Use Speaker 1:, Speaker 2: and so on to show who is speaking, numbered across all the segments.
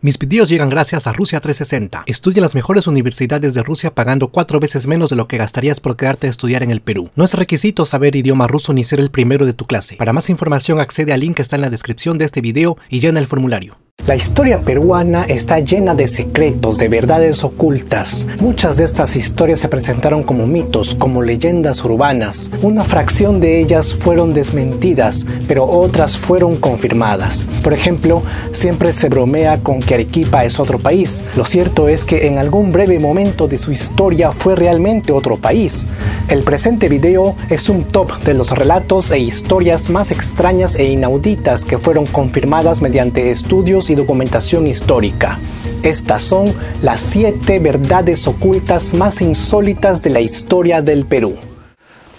Speaker 1: Mis videos llegan gracias a Rusia 360. Estudia en las mejores universidades de Rusia pagando 4 veces menos de lo que gastarías por quedarte a estudiar en el Perú. No es requisito saber idioma ruso ni ser el primero de tu clase. Para más información accede al link que está en la descripción de este video y llena el formulario.
Speaker 2: La historia peruana está llena de secretos, de verdades ocultas. Muchas de estas historias se presentaron como mitos, como leyendas urbanas. Una fracción de ellas fueron desmentidas, pero otras fueron confirmadas. Por ejemplo, siempre se bromea con que Arequipa es otro país. Lo cierto es que en algún breve momento de su historia fue realmente otro país. El presente video es un top de los relatos e historias más extrañas e inauditas que fueron confirmadas mediante estudios y documentación histórica. Estas son las 7 verdades ocultas más insólitas de la historia del Perú.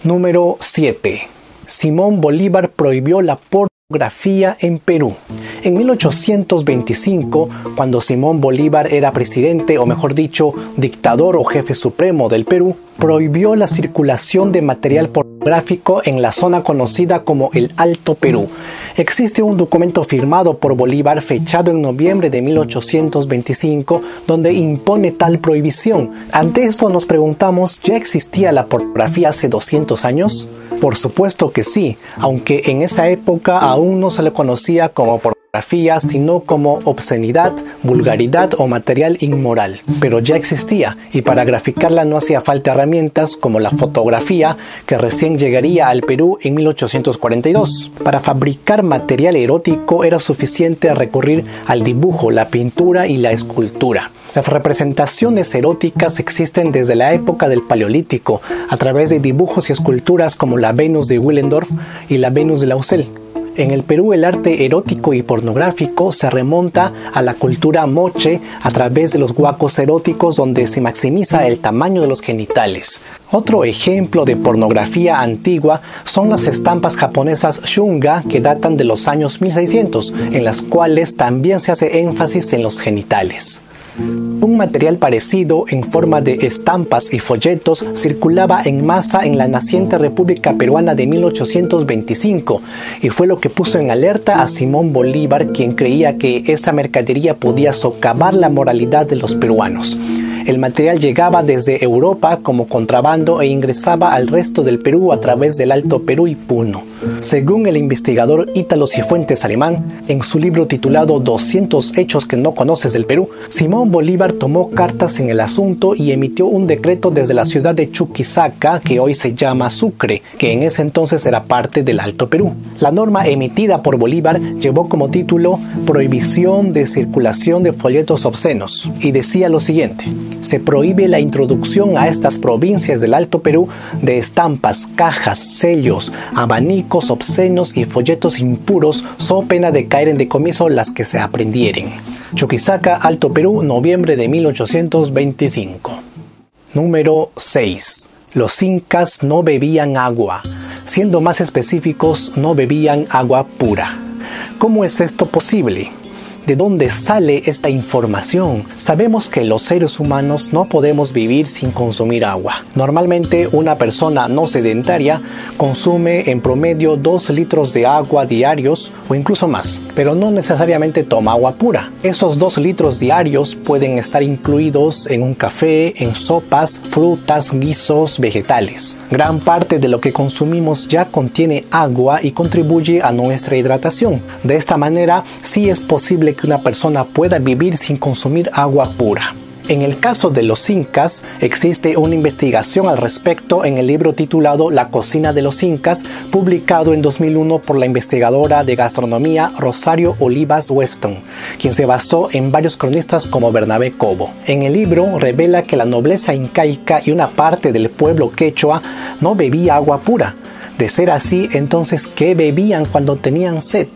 Speaker 2: Número 7. Simón Bolívar prohibió la pornografía en Perú. En 1825, cuando Simón Bolívar era presidente, o mejor dicho, dictador o jefe supremo del Perú, prohibió la circulación de material pornográfico en la zona conocida como el Alto Perú. Existe un documento firmado por Bolívar fechado en noviembre de 1825 donde impone tal prohibición. Ante esto nos preguntamos, ¿ya existía la pornografía hace 200 años? Por supuesto que sí, aunque en esa época aún no se le conocía como pornografía, sino como obscenidad, vulgaridad o material inmoral. Pero ya existía, y para graficarla no hacía falta herramientas como la fotografía, que recién llegaría al Perú en 1842. Para fabricar material erótico era suficiente recurrir al dibujo, la pintura y la escultura. Las representaciones eróticas existen desde la época del Paleolítico, a través de dibujos y esculturas como la Venus de Willendorf y la Venus de Lausel. En el Perú el arte erótico y pornográfico se remonta a la cultura moche a través de los huacos eróticos donde se maximiza el tamaño de los genitales. Otro ejemplo de pornografía antigua son las estampas japonesas shunga que datan de los años 1600, en las cuales también se hace énfasis en los genitales. Un material parecido en forma de estampas y folletos circulaba en masa en la naciente República Peruana de 1825 y fue lo que puso en alerta a Simón Bolívar, quien creía que esa mercadería podía socavar la moralidad de los peruanos. El material llegaba desde Europa como contrabando e ingresaba al resto del Perú a través del Alto Perú y Puno. Según el investigador Ítalo Cifuentes alemán, en su libro titulado 200 hechos que no conoces del Perú, Simón Bolívar tomó cartas en el asunto y emitió un decreto desde la ciudad de Chuquisaca, que hoy se llama Sucre, que en ese entonces era parte del Alto Perú. La norma emitida por Bolívar llevó como título Prohibición de circulación de folletos obscenos y decía lo siguiente: se prohíbe la introducción a estas provincias del Alto Perú de estampas, cajas, sellos, abanicos obscenos y folletos impuros, so pena de caer en decomiso las que se aprendieren. Chuquisaca, Alto Perú, noviembre de 1825. Número 6. Los incas no bebían agua. Siendo más específicos, no bebían agua pura. ¿Cómo es esto posible? ¿De dónde sale esta información? Sabemos que los seres humanos no podemos vivir sin consumir agua. Normalmente una persona no sedentaria consume en promedio 2 litros de agua diarios o incluso más, pero no necesariamente toma agua pura. Esos 2 litros diarios pueden estar incluidos en un café, en sopas, frutas, guisos, vegetales. Gran parte de lo que consumimos ya contiene agua y contribuye a nuestra hidratación. De esta manera, sí es posible que una persona pueda vivir sin consumir agua pura. En el caso de los incas, existe una investigación al respecto en el libro titulado La cocina de los incas, publicado en 2001 por la investigadora de gastronomía Rosario Olivas Weston, quien se basó en varios cronistas como Bernabé Cobo. En el libro revela que la nobleza incaica y una parte del pueblo quechua no bebía agua pura. De ser así, entonces, ¿qué bebían cuando tenían sed?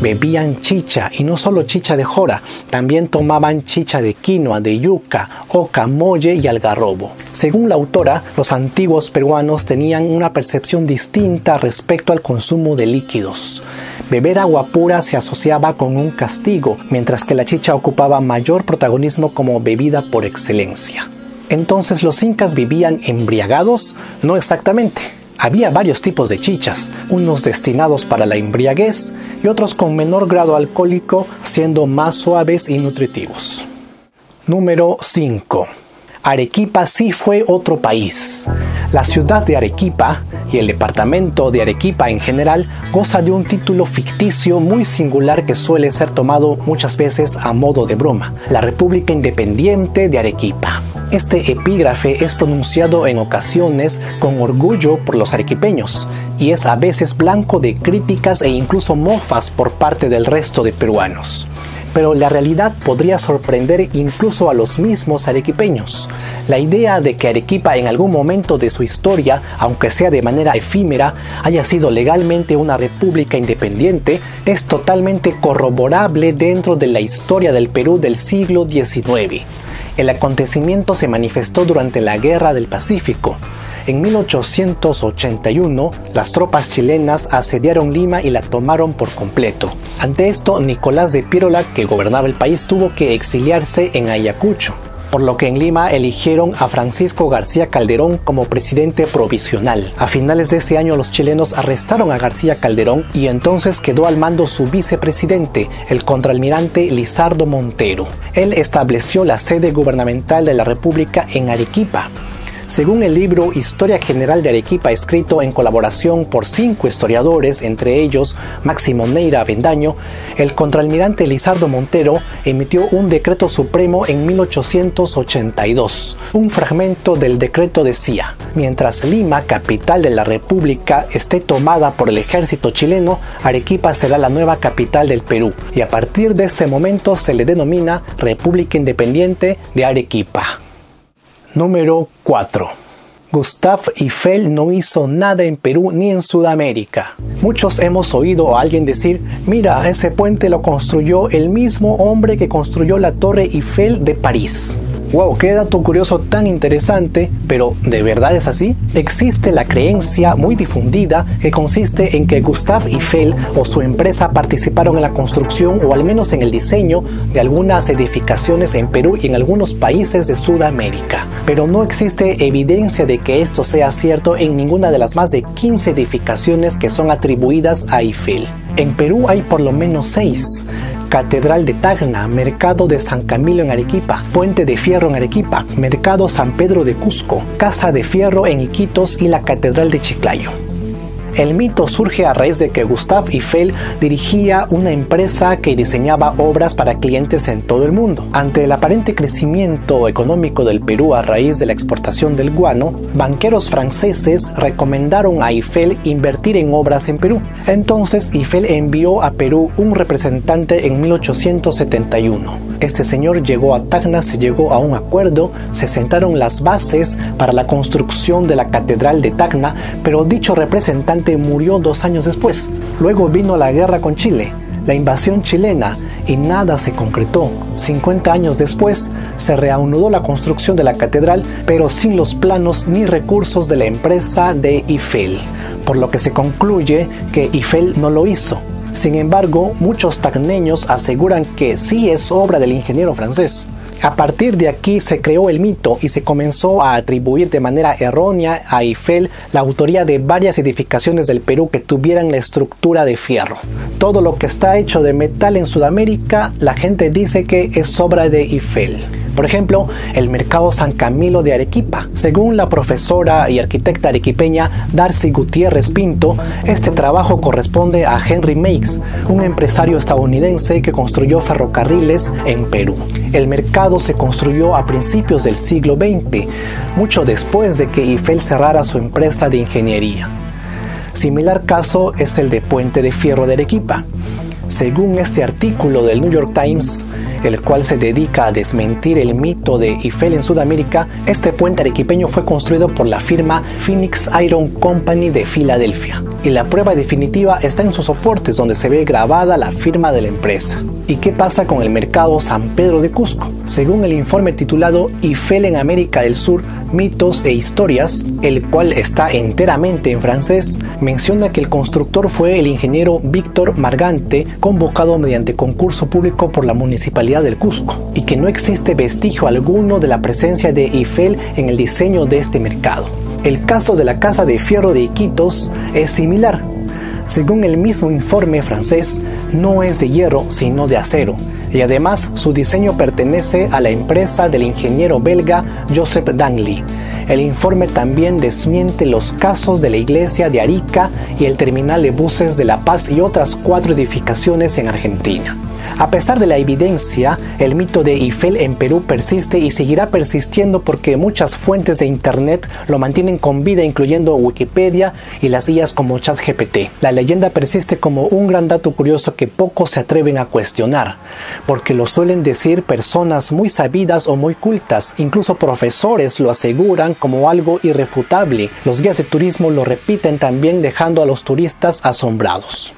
Speaker 2: Bebían chicha, y no solo chicha de jora, también tomaban chicha de quinoa, de yuca, oca, molle y algarrobo. Según la autora, los antiguos peruanos tenían una percepción distinta respecto al consumo de líquidos. Beber agua pura se asociaba con un castigo, mientras que la chicha ocupaba mayor protagonismo como bebida por excelencia. Entonces, ¿los incas vivían embriagados? No exactamente. Había varios tipos de chichas, unos destinados para la embriaguez y otros con menor grado alcohólico, siendo más suaves y nutritivos. Número 5. Arequipa sí fue otro país. La ciudad de Arequipa y el departamento de Arequipa en general goza de un título ficticio muy singular que suele ser tomado muchas veces a modo de broma: la República Independiente de Arequipa. Este epígrafe es pronunciado en ocasiones con orgullo por los arequipeños y es a veces blanco de críticas e incluso mofas por parte del resto de peruanos. Pero la realidad podría sorprender incluso a los mismos arequipeños. La idea de que Arequipa en algún momento de su historia, aunque sea de manera efímera, haya sido legalmente una república independiente, es totalmente corroborable dentro de la historia del Perú del siglo XIX. El acontecimiento se manifestó durante la Guerra del Pacífico. En 1881, las tropas chilenas asediaron Lima y la tomaron por completo. Ante esto, Nicolás de Piérola, que gobernaba el país, tuvo que exiliarse en Ayacucho, por lo que en Lima eligieron a Francisco García Calderón como presidente provisional. A finales de ese año, los chilenos arrestaron a García Calderón y entonces quedó al mando su vicepresidente, el contraalmirante Lizardo Montero. Él estableció la sede gubernamental de la República en Arequipa. Según el libro Historia General de Arequipa, escrito en colaboración por 5 historiadores, entre ellos Máximo Neira Avendaño, el contraalmirante Lizardo Montero emitió un decreto supremo en 1882. Un fragmento del decreto decía: mientras Lima, capital de la República, esté tomada por el ejército chileno, Arequipa será la nueva capital del Perú, y a partir de este momento se le denomina República Independiente de Arequipa. Número 4. Gustave Eiffel no hizo nada en Perú ni en Sudamérica. Muchos hemos oído a alguien decir: mira, ese puente lo construyó el mismo hombre que construyó la Torre Eiffel de París. Wow, qué dato curioso tan interesante, pero ¿de verdad es así? Existe la creencia muy difundida que consiste en que Gustave Eiffel o su empresa participaron en la construcción o al menos en el diseño de algunas edificaciones en Perú y en algunos países de Sudamérica. Pero no existe evidencia de que esto sea cierto en ninguna de las más de 15 edificaciones que son atribuidas a Eiffel. En Perú hay por lo menos 6. Catedral de Tacna, Mercado de San Camilo en Arequipa, Puente de Fierro en Arequipa, Mercado San Pedro de Cusco, Casa de Fierro en Iquitos y la Catedral de Chiclayo. El mito surge a raíz de que Gustave Eiffel dirigía una empresa que diseñaba obras para clientes en todo el mundo. Ante el aparente crecimiento económico del Perú a raíz de la exportación del guano, banqueros franceses recomendaron a Eiffel invertir en obras en Perú. Entonces Eiffel envió a Perú un representante en 1871. Este señor llegó a Tacna, se llegó a un acuerdo, se sentaron las bases para la construcción de la Catedral de Tacna, pero dicho representante murió 2 años después. Luego vino la guerra con Chile, la invasión chilena, y nada se concretó. 50 años después se reanudó la construcción de la catedral, pero sin los planos ni recursos de la empresa de Eiffel, por lo que se concluye que Eiffel no lo hizo. Sin embargo, muchos tacneños aseguran que sí es obra del ingeniero francés. A partir de aquí se creó el mito y se comenzó a atribuir de manera errónea a Eiffel la autoría de varias edificaciones del Perú que tuvieran la estructura de fierro. Todo lo que está hecho de metal en Sudamérica, la gente dice que es obra de Eiffel. Por ejemplo, el Mercado San Camilo de Arequipa. Según la profesora y arquitecta arequipeña Darcy Gutiérrez Pinto, este trabajo corresponde a Henry Meigs, un empresario estadounidense que construyó ferrocarriles en Perú. El mercado se construyó a principios del siglo XX, mucho después de que Eiffel cerrara su empresa de ingeniería. Similar caso es el de Puente de Fierro de Arequipa. Según este artículo del New York Times, el cual se dedica a desmentir el mito de Eiffel en Sudamérica, este puente arequipeño fue construido por la firma Phoenix Iron Company de Filadelfia. Y la prueba definitiva está en sus soportes, donde se ve grabada la firma de la empresa. ¿Y qué pasa con el Mercado San Pedro de Cusco? Según el informe titulado Eiffel en América del Sur, mitos e historias, el cual está enteramente en francés, menciona que el constructor fue el ingeniero Víctor Margante, convocado mediante concurso público por la Municipalidad del Cusco, y que no existe vestigio alguno de la presencia de Eiffel en el diseño de este mercado. El caso de la Casa de Fierro de Iquitos es similar. Según el mismo informe francés, no es de hierro sino de acero, y además su diseño pertenece a la empresa del ingeniero belga Joseph Dangley. El informe también desmiente los casos de la iglesia de Arica y el terminal de buses de La Paz y otras 4 edificaciones en Argentina. A pesar de la evidencia, el mito de Eiffel en Perú persiste y seguirá persistiendo porque muchas fuentes de internet lo mantienen con vida, incluyendo Wikipedia y las guías como ChatGPT. La leyenda persiste como un gran dato curioso que pocos se atreven a cuestionar, porque lo suelen decir personas muy sabidas o muy cultas, incluso profesores lo aseguran como algo irrefutable. Los guías de turismo lo repiten también, dejando a los turistas asombrados.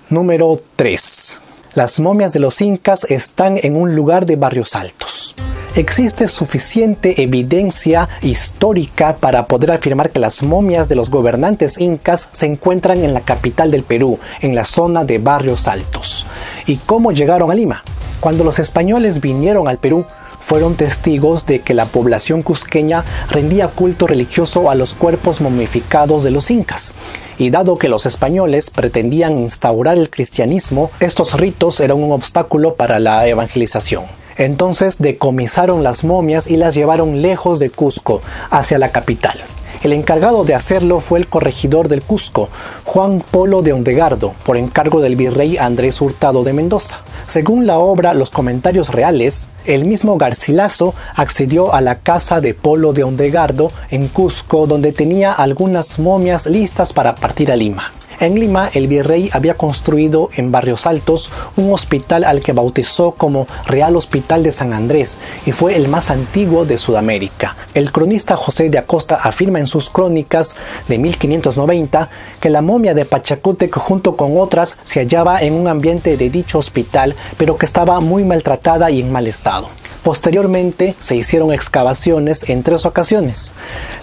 Speaker 2: Número 3. Las momias de los incas están en un lugar de Barrios Altos. Existe suficiente evidencia histórica para poder afirmar que las momias de los gobernantes incas se encuentran en la capital del Perú, en la zona de Barrios Altos. ¿Y cómo llegaron a Lima? Cuando los españoles vinieron al Perú, fueron testigos de que la población cusqueña rendía culto religioso a los cuerpos momificados de los incas. Y dado que los españoles pretendían instaurar el cristianismo, estos ritos eran un obstáculo para la evangelización. Entonces decomisaron las momias y las llevaron lejos de Cusco, hacia la capital. El encargado de hacerlo fue el corregidor del Cusco, Juan Polo de Ondegardo, por encargo del virrey Andrés Hurtado de Mendoza. Según la obra Los Comentarios Reales, el mismo Garcilaso accedió a la casa de Polo de Ondegardo en Cusco, donde tenía algunas momias listas para partir a Lima. En Lima, el virrey había construido en Barrios Altos un hospital al que bautizó como Real Hospital de San Andrés y fue el más antiguo de Sudamérica. El cronista José de Acosta afirma en sus crónicas de 1590 que la momia de Pachacútec junto con otras se hallaba en un ambiente de dicho hospital, pero que estaba muy maltratada y en mal estado. Posteriormente se hicieron excavaciones en 3 ocasiones.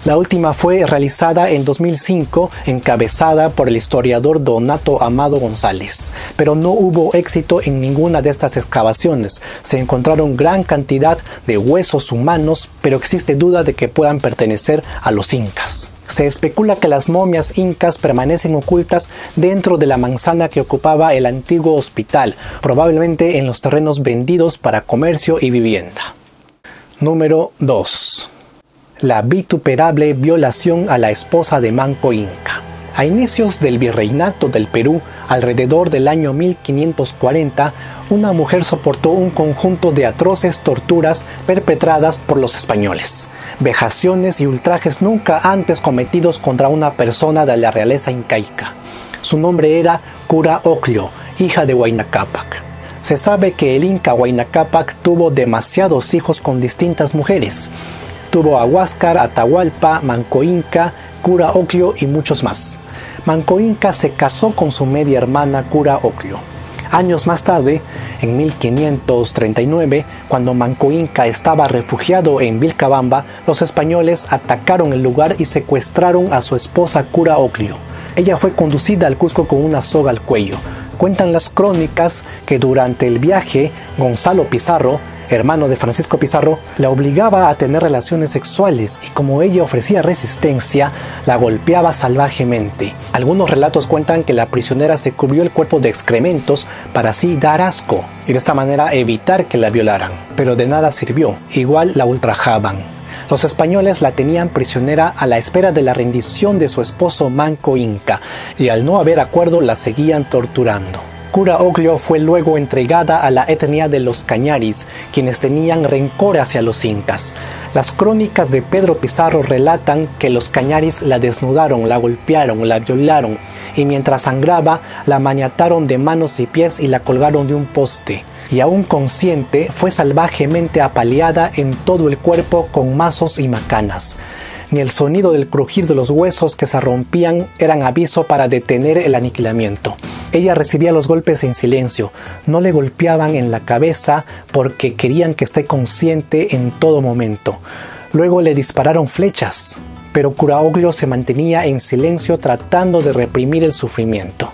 Speaker 2: La última fue realizada en 2005, encabezada por el historiador Donato Amado González. Pero no hubo éxito en ninguna de estas excavaciones. Se encontraron gran cantidad de huesos humanos, pero existe duda de que puedan pertenecer a los incas. Se especula que las momias incas permanecen ocultas dentro de la manzana que ocupaba el antiguo hospital, probablemente en los terrenos vendidos para comercio y vivienda. Número 2. La vituperable violación a la esposa de Manco Inca. A inicios del virreinato del Perú, alrededor del año 1540, una mujer soportó un conjunto de atroces torturas perpetradas por los españoles, vejaciones y ultrajes nunca antes cometidos contra una persona de la realeza incaica. Su nombre era Cura Ocllo, hija de Huayna Cápac. Se sabe que el inca Huayna Cápac tuvo demasiados hijos con distintas mujeres. Tuvo a Huáscar, Atahualpa, Manco Inca, Cura Ocllo y muchos más. Manco Inca se casó con su media hermana Cura Ocllo. Años más tarde, en 1539, cuando Manco Inca estaba refugiado en Vilcabamba, los españoles atacaron el lugar y secuestraron a su esposa Cura Ocllo. Ella fue conducida al Cusco con una soga al cuello. Cuentan las crónicas que durante el viaje, Gonzalo Pizarro, hermano de Francisco Pizarro, la obligaba a tener relaciones sexuales y como ella ofrecía resistencia, la golpeaba salvajemente. Algunos relatos cuentan que la prisionera se cubrió el cuerpo de excrementos para así dar asco y de esta manera evitar que la violaran. Pero de nada sirvió, igual la ultrajaban. Los españoles la tenían prisionera a la espera de la rendición de su esposo Manco Inca y al no haber acuerdo la seguían torturando. Cura Ocllo fue luego entregada a la etnia de los Cañaris, quienes tenían rencor hacia los incas. Las crónicas de Pedro Pizarro relatan que los Cañaris la desnudaron, la golpearon, la violaron y mientras sangraba la maniataron de manos y pies y la colgaron de un poste. Y aún consciente fue salvajemente apaleada en todo el cuerpo con mazos y macanas. Ni el sonido del crujir de los huesos que se rompían eran aviso para detener el aniquilamiento. Ella recibía los golpes en silencio, no le golpeaban en la cabeza porque querían que esté consciente en todo momento. Luego le dispararon flechas, pero Cura Ocllo se mantenía en silencio tratando de reprimir el sufrimiento.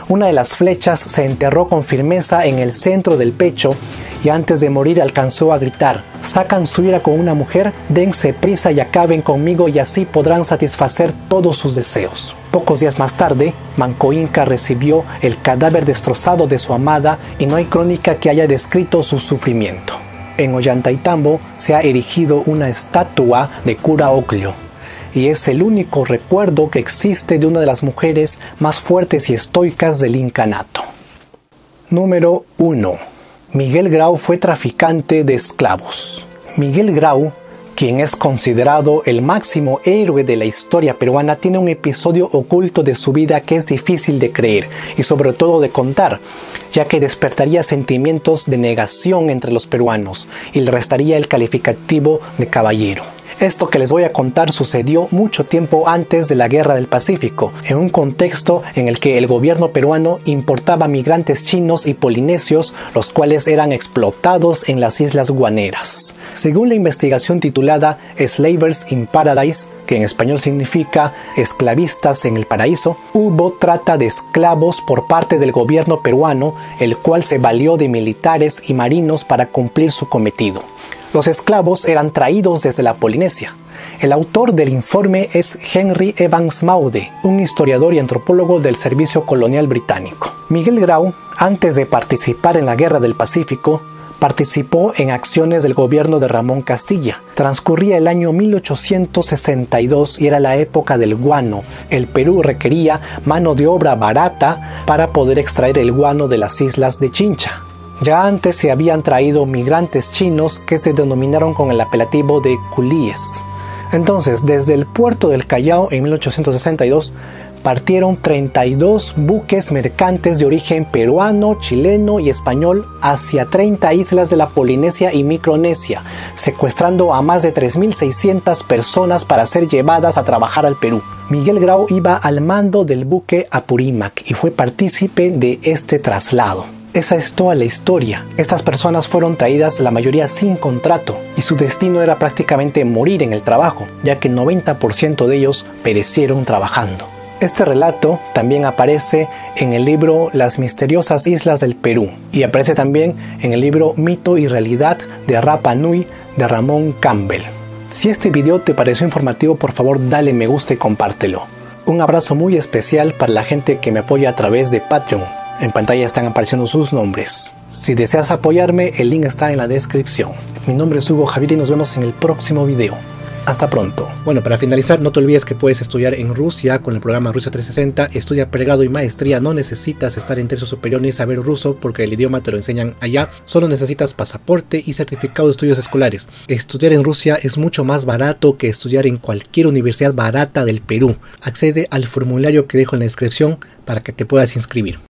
Speaker 2: Una de las flechas se enterró con firmeza en el centro del pecho y antes de morir alcanzó a gritar: «Sacan su ira con una mujer, dense prisa y acaben conmigo y así podrán satisfacer todos sus deseos». Pocos días más tarde, Manco Inca recibió el cadáver destrozado de su amada y no hay crónica que haya descrito su sufrimiento. En Ollantaytambo se ha erigido una estatua de Cura Ocllo y es el único recuerdo que existe de una de las mujeres más fuertes y estoicas del incanato. Número 1. Miguel Grau fue traficante de esclavos. Miguel Grau, quien es considerado el máximo héroe de la historia peruana, tiene un episodio oculto de su vida que es difícil de creer y sobre todo de contar, ya que despertaría sentimientos de negación entre los peruanos y le restaría el calificativo de caballero. Esto que les voy a contar sucedió mucho tiempo antes de la Guerra del Pacífico, en un contexto en el que el gobierno peruano importaba migrantes chinos y polinesios, los cuales eran explotados en las Islas Guaneras. Según la investigación titulada Slavers in Paradise, que en español significa esclavistas en el paraíso, hubo trata de esclavos por parte del gobierno peruano, el cual se valió de militares y marinos para cumplir su cometido. Los esclavos eran traídos desde la Polinesia. El autor del informe es Henry Evans Maude, un historiador y antropólogo del Servicio Colonial Británico. Miguel Grau, antes de participar en la Guerra del Pacífico, participó en acciones del gobierno de Ramón Castilla. Transcurría el año 1862 y era la época del guano. El Perú requería mano de obra barata para poder extraer el guano de las islas de Chincha. Ya antes se habían traído migrantes chinos que se denominaron con el apelativo de culíes. Entonces, desde el puerto del Callao en 1862, partieron 32 buques mercantes de origen peruano, chileno y español hacia 30 islas de la Polinesia y Micronesia, secuestrando a más de 3.600 personas para ser llevadas a trabajar al Perú. Miguel Grau iba al mando del buque Apurímac y fue partícipe de este traslado. Esa es toda la historia. Estas personas fueron traídas la mayoría sin contrato y su destino era prácticamente morir en el trabajo, ya que el 90% de ellos perecieron trabajando. Este relato también aparece en el libro Las misteriosas islas del Perú y aparece también en el libro Mito y realidad de Rapa Nui de Ramón Campbell. Si este video te pareció informativo, por favor dale me gusta y compártelo. Un abrazo muy especial para la gente que me apoya a través de Patreon. En pantalla están apareciendo sus nombres. Si deseas apoyarme, el link está en la descripción. Mi nombre es Hugo Javier y nos vemos en el próximo video. Hasta pronto.
Speaker 1: Bueno, para finalizar, no te olvides que puedes estudiar en Rusia con el programa Rusia 360. Estudia pregrado y maestría. No necesitas estar en tercio superior ni saber ruso porque el idioma te lo enseñan allá. Solo necesitas pasaporte y certificado de estudios escolares. Estudiar en Rusia es mucho más barato que estudiar en cualquier universidad barata del Perú. Accede al formulario que dejo en la descripción para que te puedas inscribir.